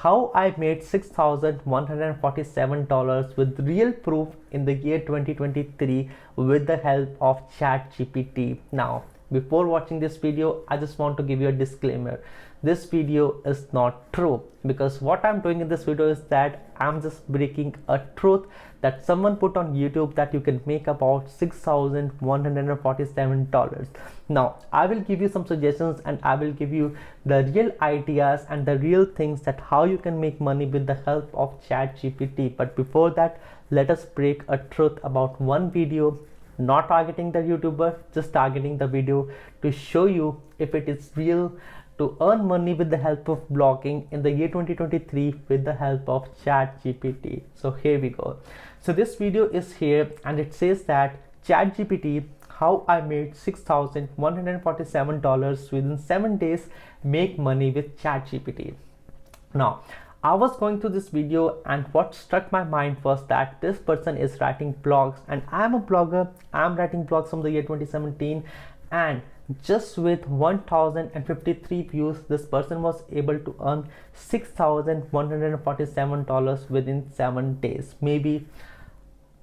how I made $6,147 with real proof in the year 2023 with the help of ChatGPT. Now, before watching this video, I just want to give you a disclaimer. This video is not true, because what I'm doing in this video is that I'm just breaking a truth that someone put on YouTube that you can make about $6,147. Now, I will give you some suggestions and I will give you the real ideas and the real things that how you can make money with the help of ChatGPT. But before that, let us break a truth about one video, not targeting the YouTuber, just targeting the video to show you if it is real to earn money with the help of blogging in the year 2023 with the help of ChatGPT. So here we go. So this video is here and it says that ChatGPT, how I made $6,147 within 7 days, make money with ChatGPT. Now, I was going through this video and what struck my mind was that this person is writing blogs and I'm a blogger. I'm writing blogs from the year 2017, and just with 1053 views, this person was able to earn $6,147 within 7 days. Maybe,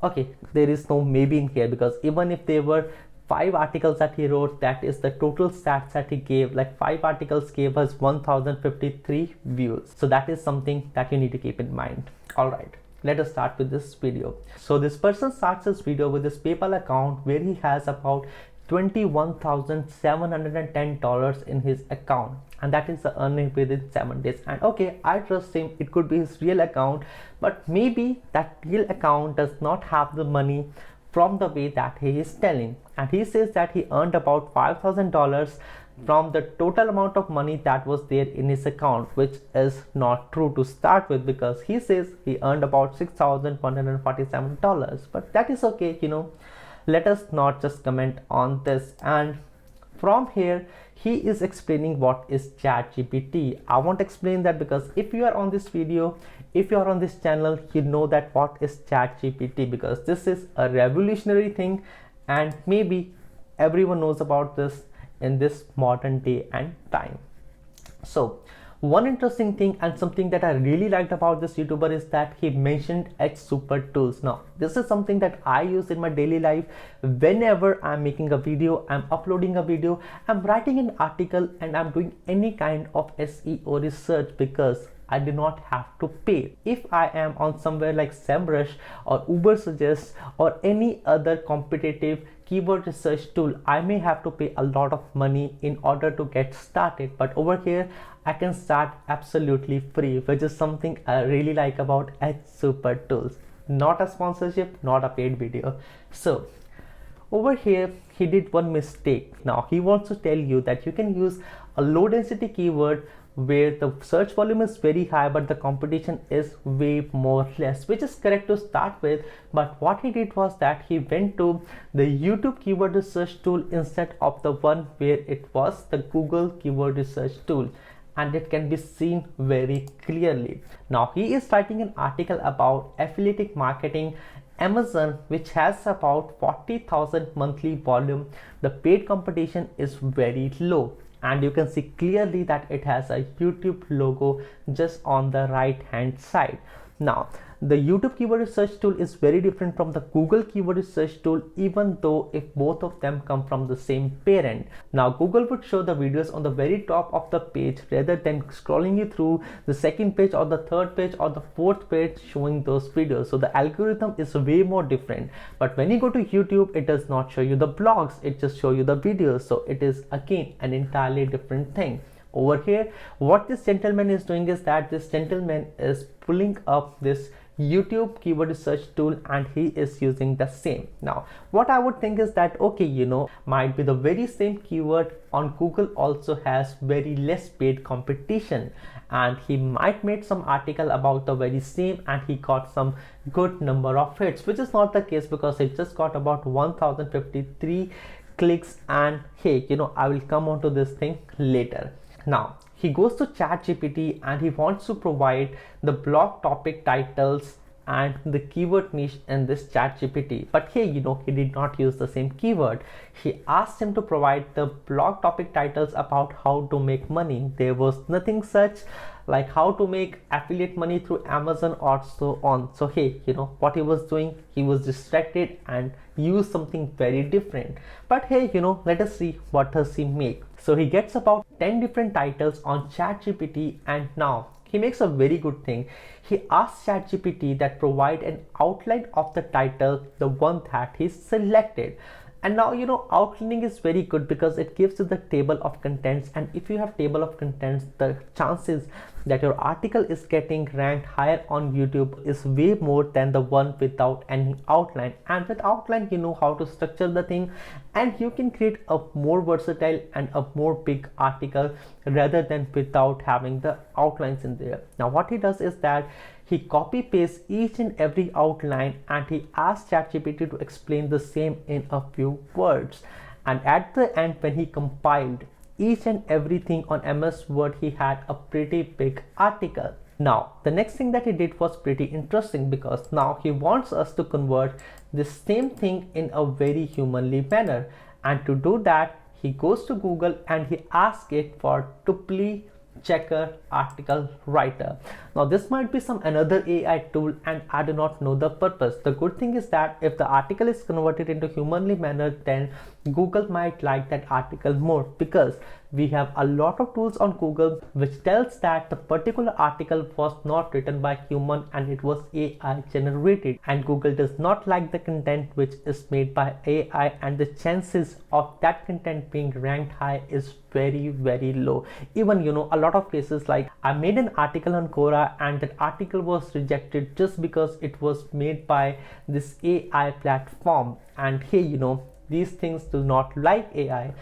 okay, there is no maybe in here, because even if there were 5 articles that he wrote, that is the total stats that he gave. Like 5 articles gave us 1053 views. So that is something that you need to keep in mind. All right, let us start with this video. So this person starts his video with his PayPal account where he has about $21,710 in his account, and that is the earning within 7 days. And okay, I trust him, it could be his real account, but maybe that real account does not have the money from the way that he is telling. And he says that he earned about $5,000 from the total amount of money that was there in his account, which is not true to start with, because he says he earned about $6,147. But that is okay, you know. Let us not just comment on this. And from here, he is explaining what is ChatGPT. I won't explain that, because if you are on this video, if you are on this channel, you know that what is ChatGPT, because this is a revolutionary thing and maybe everyone knows about this in this modern day and time. So one interesting thing and something that I really liked about this YouTuber is that he mentioned Edge Super Tools. Now, this is something that I use in my daily life. Whenever I'm making a video, I'm uploading a video, I'm writing an article, and I'm doing any kind of SEO research, because I do not have to pay. If I am on somewhere like SEMrush or Uber Suggest or any other competitive keyword research tool, I may have to pay a lot of money in order to get started. But over here, I can start absolutely free, which is something I really like about Edge Super Tools. Not a sponsorship, not a paid video. So over here, he did one mistake. Now he wants to tell you that you can use a low density keyword where the search volume is very high but the competition is way more less, which is correct to start with. But what he did was that he went to the YouTube keyword research tool instead of the one where it was the Google keyword research tool, and it can be seen very clearly. Now he is writing an article about affiliate marketing, Amazon, which has about 40,000 monthly volume. The paid competition is very low, and you can see clearly that it has a YouTube logo just on the right hand side. Now the YouTube keyword research tool is very different from the Google keyword research tool, even though if both of them come from the same parent. Now Google would show the videos on the very top of the page rather than scrolling you through the second page or the third page or the fourth page showing those videos. So the algorithm is way more different. But when you go to YouTube, it does not show you the blogs, it just shows you the videos. So it is again an entirely different thing. Over here, what this gentleman is doing is that this gentleman is pulling up this YouTube keyword research tool and he is using the same. Now what I would think is that, okay, you know, might be the very same keyword on Google also has very less paid competition, and he might made some article about the very same and he got some good number of hits, which is not the case, because it just got about 1053 clicks. And hey, you know, I will come on to this thing later. Now he goes to ChatGPT and he wants to provide the blog topic titles and the keyword niche in this ChatGPT. But here, you know, he did not use the same keyword. He asked him to provide the blog topic titles about how to make money. There was nothing such. like how to make affiliate money through Amazon or so on. So hey, what he was doing, he was distracted and used something very different. But hey, let us see what does he make. So he gets about 10 different titles on ChatGPT, and now he makes a very good thing. He asks ChatGPT that provide an outline of the title, the one that he selected. And now outlining is very good because it gives you the table of contents, and if you have table of contents, the chances that your article is getting ranked higher on YouTube is way more than the one without any outline. And with outline, you know how to structure the thing, and you can create a more versatile and a more big article rather than without having the outlines in there. Now what he does is that he copy pastes each and every outline, and he asks ChatGPT to explain the same in a few words. And at the end, when he compiled each and everything on MS Word, he had a pretty big article. Now the next thing that he did was pretty interesting, because now he wants us to convert the same thing in a very humanly manner. And to do that, he goes to Google and he asks it for Tupli checker article writer. Now this might be some another AI tool, and I do not know the purpose. The good thing is that if the article is converted into humanly manner, then Google might like that article more, because we have a lot of tools on Google which tells that the particular article was not written by human and it was AI generated, and Google does not like the content which is made by AI, and the chances of that content being ranked high is very, very low. Even a lot of cases, like I made an article on Quora and that article was rejected just because it was made by this AI platform. And hey, these things do not like AI.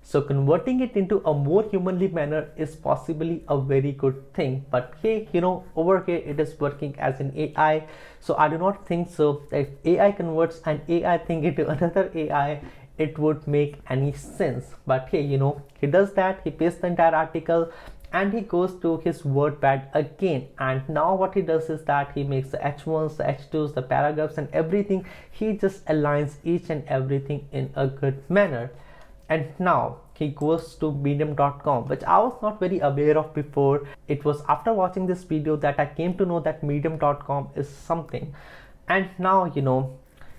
So converting it into a more humanly manner is possibly a very good thing. But hey, over here it is working as an AI. So I do not think so if AI converts an AI thing into another AI, it would make any sense. But hey, he does that. He pastes the entire article and he goes to his WordPad again. And now what he does is that he makes the H1s, the H2s, the paragraphs and everything. He just aligns each and everything in a good manner. And now he goes to medium.com, which I was not very aware of before. It was after watching this video that I came to know that medium.com is something. And now,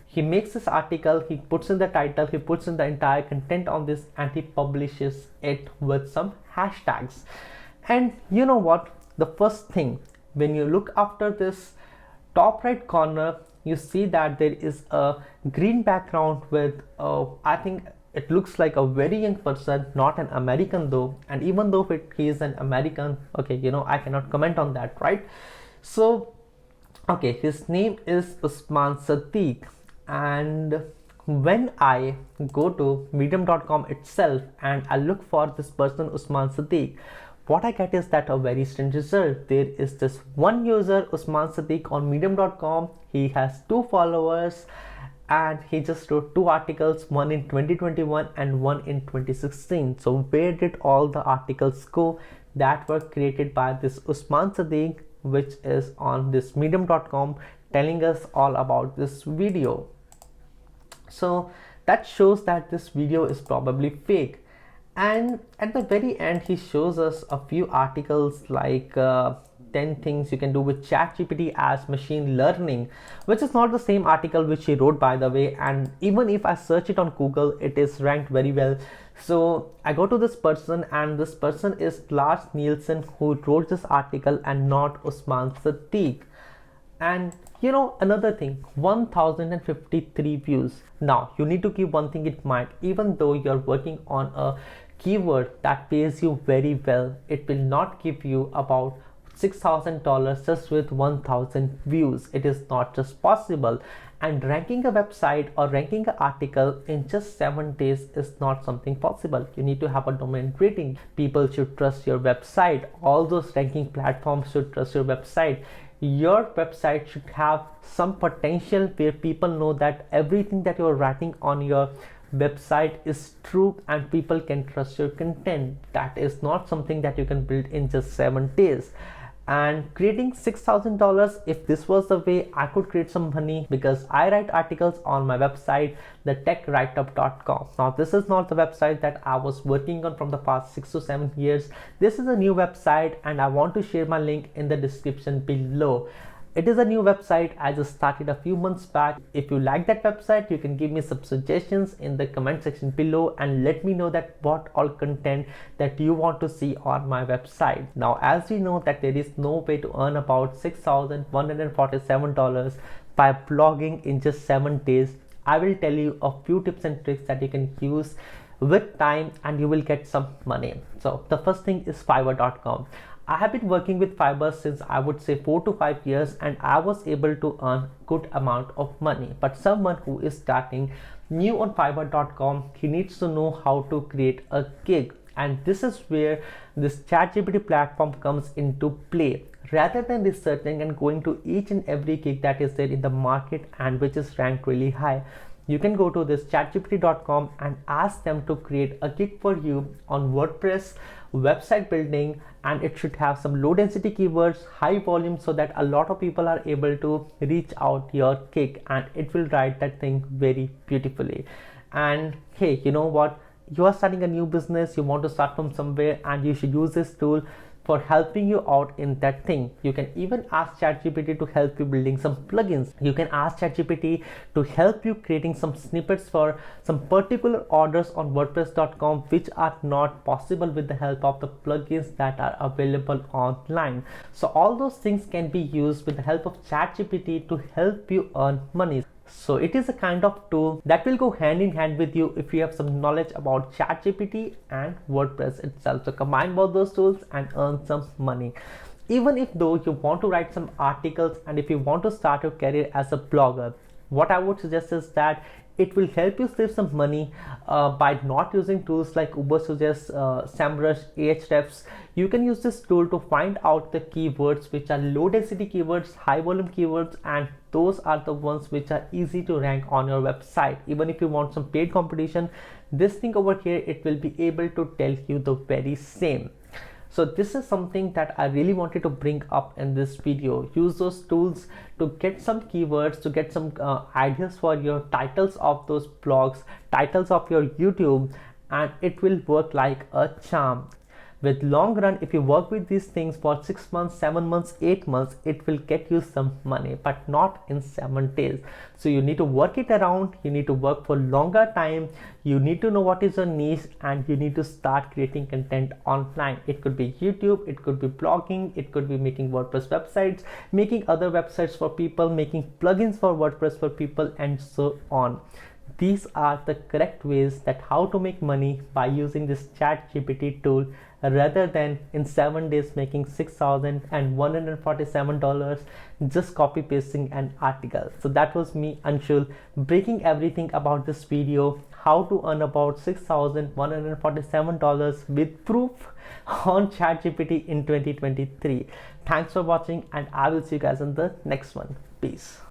he makes this article, he puts in the title, he puts in the entire content on this, and he publishes it with some hashtags. And you know what? The first thing, when you look after this top right corner, you see that there is a green background with, I think it looks like a very young person, not an American though. And even though he is an American, okay, I cannot comment on that, right? So, okay, his name is Usman Sadiq. And when I go to medium.com itself and I look for this person Usman Sadiq, what I get is that a very strange result. There is this one user Usman Sadiq on medium.com. He has 2 followers and he just wrote 2 articles, one in 2021 and one in 2016. So where did all the articles go that were created by this Usman Sadiq, which is on this medium.com, telling us all about this video? So that shows that this video is probably fake. And at the very end, he shows us a few articles like 10 things you can do with ChatGPT as machine learning, which is not the same article which he wrote, by the way. And even if I search it on Google, it is ranked very well. So I go to this person, and this person is Lars Nielsen, who wrote this article, and not Usman Sadiq. And another thing, 1053 views. Now you need to keep one thing in mind. Even though you're working on a keyword that pays you very well, it will not give you about $6,000 just with 1000 views. It is not just possible. And ranking a website or ranking an article in just 7 days is not something possible. You need to have a domain rating. People should trust your website. All those ranking platforms should trust your website. Your website should have some potential where people know that everything that you're writing on your website is true and people can trust your content. That is not something that you can build in just 7 days. and creating $6,000. If this was the way I could create some money, because I write articles on my website, thetechwriteup.com. Now this is not the website that I was working on from the past 6 to 7 years. This is a new website and I want to share my link in the description below. It is a new website I just started a few months back. If you like that website, you can give me some suggestions in the comment section below and let me know that what all content that you want to see on my website. Now, as we know that there is no way to earn about $6,147 by blogging in just 7 days, I will tell you a few tips and tricks that you can use with time and you will get some money. So the first thing is Fiverr.com. I have been working with Fiverr since I would say 4 to 5 years and I was able to earn good amount of money. But someone who is starting new on Fiverr.com, he needs to know how to create a gig, and this is where this ChatGPT platform comes into play. Rather than researching and going to each and every gig that is there in the market and which is ranked really high, you can go to this chatgpt.com and ask them to create a gig for you on WordPress, website building, and it should have some low density keywords, high volume, so that a lot of people are able to reach out your gig and it will write that thing very beautifully. And hey, you know what? You are starting a new business, you want to start from somewhere, and you should use this tool for helping you out in that thing. You can even ask ChatGPT to help you building some plugins. You can ask ChatGPT to help you creating some snippets for some particular orders on WordPress.com which are not possible with the help of the plugins that are available online. So all those things can be used with the help of ChatGPT to help you earn money. So it is a kind of tool that will go hand in hand with you if you have some knowledge about ChatGPT and WordPress itself. So combine both those tools and earn some money. Even if though you want to write some articles and if you want to start your career as a blogger, what I would suggest is that it will help you save some money by not using tools like Ubersuggest, SEMrush, Ahrefs. You can use this tool to find out the keywords which are low density keywords, high volume keywords, and those are the ones which are easy to rank on your website. Even if you want some paid competition, this thing over here, it will be able to tell you the very same. So this is something that I really wanted to bring up in this video. Use those tools to get some keywords, to get some ideas for your titles of those blogs, titles of your YouTube, and it will work like a charm. With long run, if you work with these things for 6 months, 7 months, 8 months, it will get you some money, but not in 7 days. So you need to work it around, you need to work for longer time, you need to know what is your niche, and you need to start creating content online. It could be YouTube, it could be blogging, it could be making WordPress websites, making other websites for people, making plugins for WordPress for people, and so on. These are the correct ways that how to make money by using this ChatGPT tool, rather than in 7 days making $6,147 just copy pasting an article. So that was me, Anshul, breaking everything about this video, how to earn about $6,147 with proof on ChatGPT in 2023. Thanks for watching and I will see you guys in the next one. Peace.